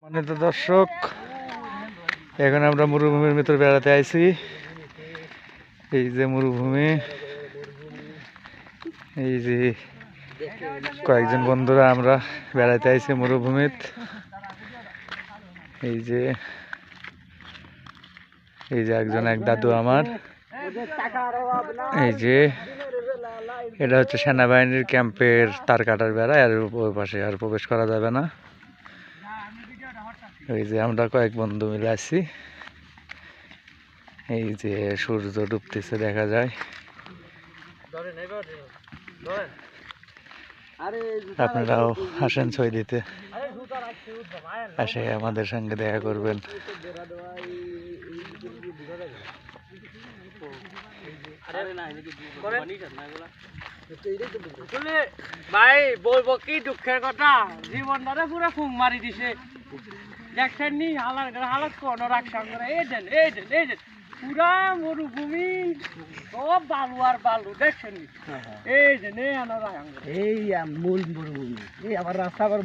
মানে তো দর্শক, এখন আমরা মরুভূমির ভিতর বেড়াতে আইছি। এই যে মরুভূমি, এই যে কয়েকজন বন্ধুরা আমরা বেড়াতে আইছি মরুভূমিত। এই যে একজন এক দাদু আমার, এই যে এটা হচ্ছে সেনাবাহিনীর ক্যাম্পের তার কাটার বেড়া, আর ওই পাশে আর প্রবেশ করা যাবে না। এই যে আমরা কয়েক বন্ধু মিলে আছি। এই যে সূর্য ডুবতেছে দেখা যায়। আপনারাও আসেন ছয় দিতে, আসে আমাদের সঙ্গে দেখা করবেন। ভাই বলবো কি দুঃখের কথা, জীবনটা পুরো ফুং মারি দিছে। দেখছেন নি হালাত কোন রাখা করে এই দেন পুরা মরুভূমি সব বালু আর বালু, দেখছেন নি? এই যে নে আনারা এই মূল মরুভূমি, এই আবার রাস্তা আবার